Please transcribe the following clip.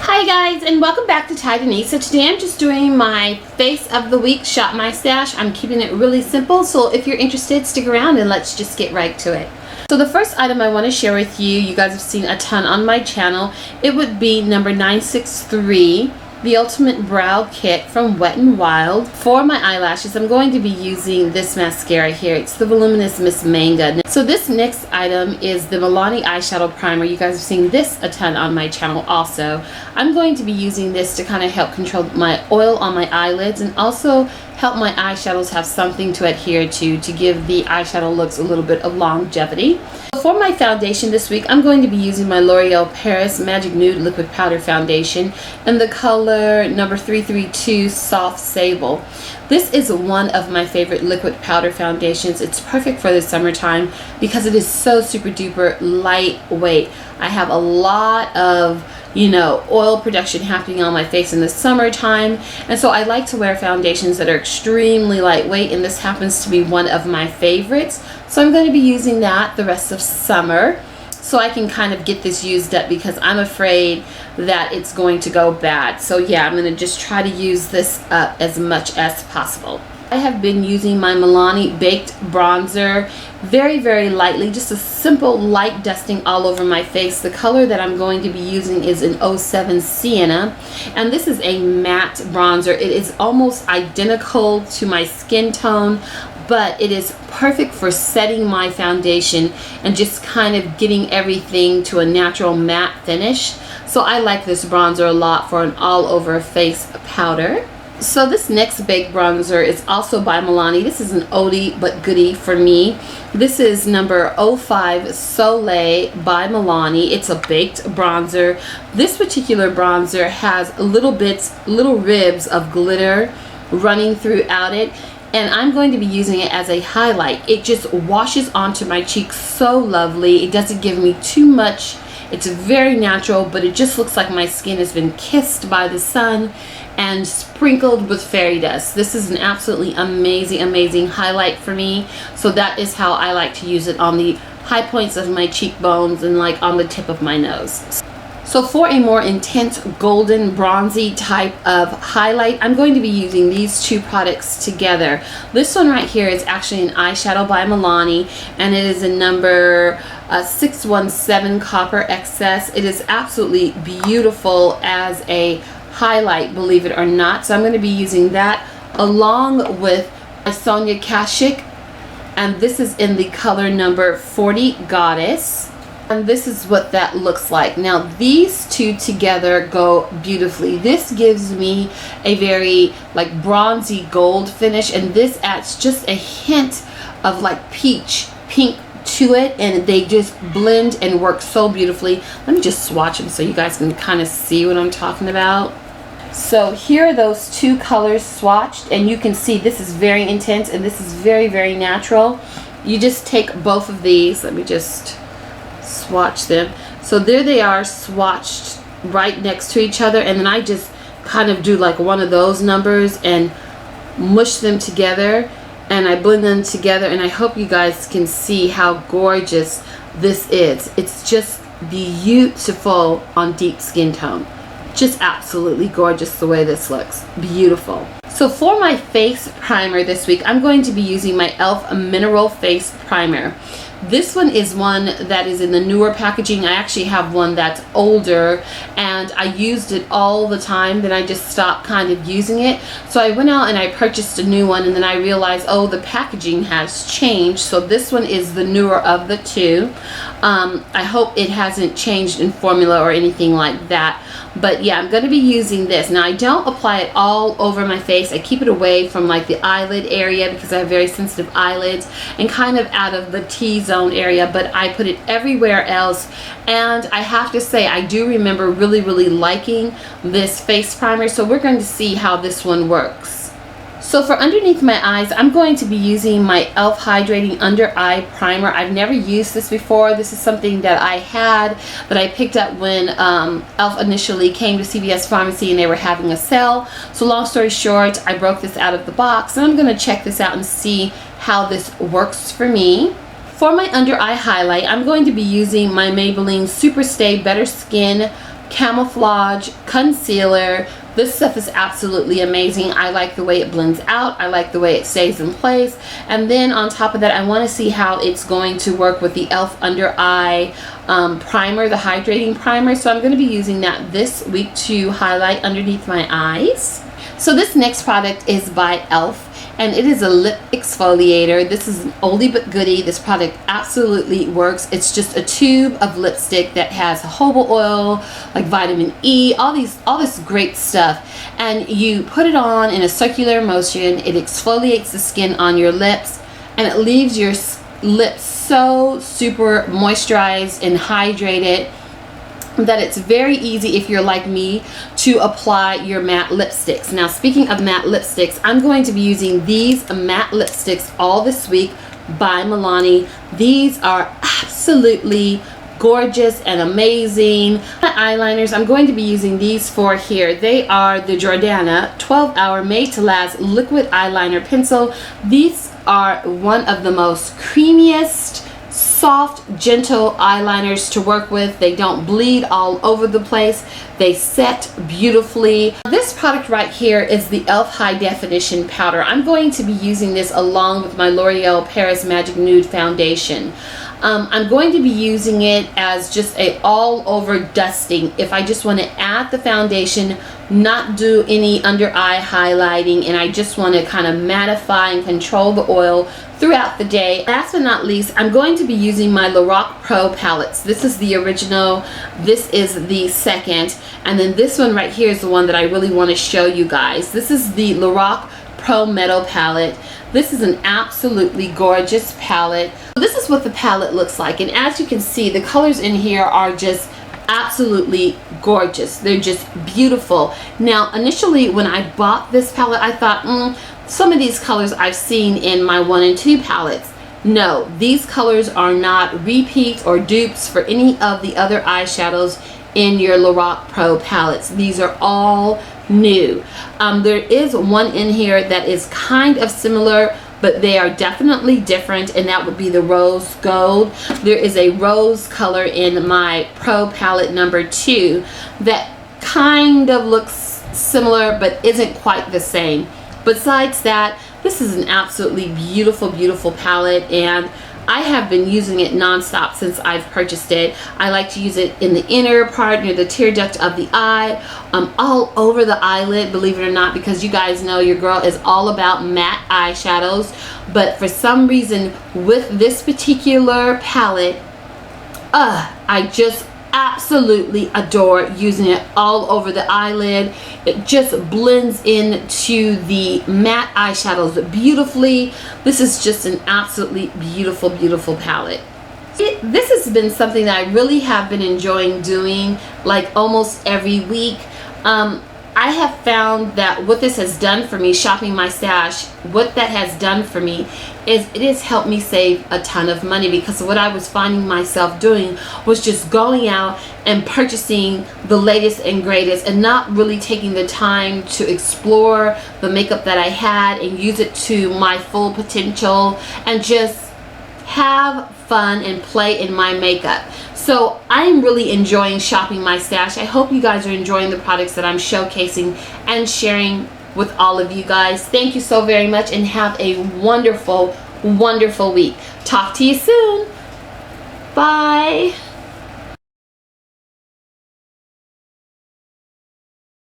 Hi guys, and welcome back to Denise. So today I'm just doing my face of the week, Shop My Stash. I'm keeping it really simple, so if you're interested, stick around and let's just get right to it. So the first item I want to share with you, you guys have seen a ton on my channel, it would be number 963, the Ultimate Brow Kit from Wet n Wild. For my eyelashes, I'm going to be using this mascara here. It's the Voluminous Miss Manga. So this next item is the Milani Eyeshadow Primer. You guys have seen this a ton on my channel also. I'm going to be using this to kind of help control my oil on my eyelids and also help my eyeshadows have something to adhere to give the eyeshadow looks a little bit of longevity. For my foundation this week, I'm going to be using my L'Oreal Paris Magic Nude Liquid Powder Foundation in the color number 332 Soft Sable. This is one of my favorite liquid powder foundations. It's perfect for the summertime because it is so super duper lightweight. I have a lot of oil production happening on my face in the summertime, and so I like to wear foundations that are extremely lightweight, and this happens to be one of my favorites. So I'm going to be using that the rest of summer so I can kind of get this used up because I'm afraid that it's going to go bad. So yeah, I'm going to just try to use this up as much as possible. I have been using my Milani Baked Bronzer very, very lightly, just a simple light dusting all over my face. The color that I'm going to be using is an 07 Sienna, and this is a matte bronzer. It is almost identical to my skin tone, but it is perfect for setting my foundation and just kind of getting everything to a natural matte finish. So I like this bronzer a lot for an all over face powder. So this next baked bronzer is also by Milani. This is an oldie but goodie for me. This is number 05 Soleil by Milani. It's a baked bronzer. This particular bronzer has little ribs of glitter running throughout it, and I'm going to be using it as a highlight. It just washes onto my cheeks so lovely. It doesn't give me too much. It's very natural, but it just looks like my skin has been kissed by the sun and sprinkled with fairy dust. This is an absolutely amazing highlight for me. So that is how I like to use it, on the high points of my cheekbones and like on the tip of my nose. So for a more intense golden bronzy type of highlight, I'm going to be using these two products together. This one right here is actually an eyeshadow by Milani, and it is a number 617 Copper Excess. It is absolutely beautiful as a highlight, believe it or not. So I'm going to be using that along with my Sonia Kashuk, and this is in the color number 40 Goddess. And this is what that looks like. Now these two together go beautifully. This gives me a very like bronzy gold finish, and this adds just a hint of like peach pink to it, and they just blend and work so beautifully. Let me just swatch them so you guys can kind of see what I'm talking about. So here are those two colors swatched, and you can see this is very intense and this is very natural. You just take both of these. Let me just swatch them. So there they are, swatched right next to each other, and then I just kind of do like one of those numbers and mush them together, and I blend them together, and I hope you guys can see how gorgeous this is. It's just beautiful on deep skin tone. Just absolutely gorgeous the way this looks. Beautiful. So for my face primer this week, I'm going to be using my e.l.f. Mineral Face Primer. This one is one that is in the newer packaging. I actually have one that's older, and I used it all the time, then I just stopped kind of using it. So I went out and I purchased a new one, and then I realized, oh, the packaging has changed. So this one is the newer of the two. I hope it hasn't changed in formula or anything like that. But yeah, I'm going to be using this. Now I don't apply it all over my face. I keep it away from like the eyelid area because I have very sensitive eyelids, and kind of out of the T-zone area, but I put it everywhere else. And I have to say, I do remember really liking this face primer. So we're going to see how this one works. So for underneath my eyes, I'm going to be using my e.l.f. Hydrating Under Eye Primer. I've never used this before. This is something that I had that I picked up when e.l.f. initially came to CVS Pharmacy and they were having a sale. So long story short, I broke this out of the box, and I'm going to check this out and see how this works for me. For my under eye highlight, I'm going to be using my Maybelline Super Stay Better Skin camouflage concealer. This stuff is absolutely amazing. I like the way it blends out. I like the way it stays in place. And then on top of that, I want to see how it's going to work with the e.l.f. Under Eye primer, the hydrating primer. So I'm going to be using that this week to highlight underneath my eyes. So this next product is by e.l.f. and it is a lip exfoliator. This is an oldie but goodie. This product absolutely works. It's just a tube of lipstick that has jojoba oil, like vitamin E, all this great stuff. And you put it on in a circular motion. It exfoliates the skin on your lips, and it leaves your lips so super moisturized and hydrated that it's very easy, if you're like me, to apply your matte lipsticks. Now, speaking of matte lipsticks, I'm going to be using these matte lipsticks all this week by Milani. These are absolutely gorgeous and amazing. My eyeliners, I'm going to be using these four here. They are the Jordana 12-hour made to last liquid eyeliner pencil. These are one of the most creamiest, soft, gentle eyeliners to work with. They don't bleed all over the place. They set beautifully. This product right here is the e.l.f. High Definition Powder. I'm going to be using this along with my L'Oreal Paris Magic Nude Foundation. I'm going to be using it as just a all over dusting if I just want to add the foundation, not do any under eye highlighting, and I just want to kind of mattify and control the oil throughout the day. Last but not least, I'm going to be using my Lorac Pro palettes. This is the original, this is the second, and then this one right here is the one that I really want to show you guys. This is the Lorac Pro Metal palette. This is an absolutely gorgeous palette. This is what the palette looks like, and as you can see, the colors in here are just absolutely gorgeous. They're just beautiful. Now, initially when I bought this palette, I thought, some of these colors I've seen in my 1 and 2 palettes. No, these colors are not repeats or dupes for any of the other eyeshadows in your Lorac Pro palettes. These are all new. There is one in here that is kind of similar, but they are definitely different, and that would be the Rose Gold. There is a rose color in my Pro palette number 2 that kind of looks similar but isn't quite the same. Besides that, this is an absolutely beautiful, beautiful palette, and I have been using it non-stop since I've purchased it. I like to use it in the inner part near the tear duct of the eye, all over the eyelid, believe it or not, because you guys know your girl is all about matte eyeshadows. But for some reason with this particular palette, I just absolutely adore using it all over the eyelid. It just blends into the matte eyeshadows beautifully. This is just an absolutely beautiful, beautiful palette. This has been something that I really have been enjoying doing, like almost every week. I have found that what this has done for me, shopping my stash, what that has done for me is it has helped me save a ton of money, because what I was finding myself doing was just going out and purchasing the latest and greatest and not really taking the time to explore the makeup that I had and use it to my full potential and just have fun and play in my makeup. So I'm really enjoying shopping my stash. I hope you guys are enjoying the products that I'm showcasing and sharing with all of you guys. Thank you so very much, and have a wonderful, wonderful week. Talk to you soon. Bye.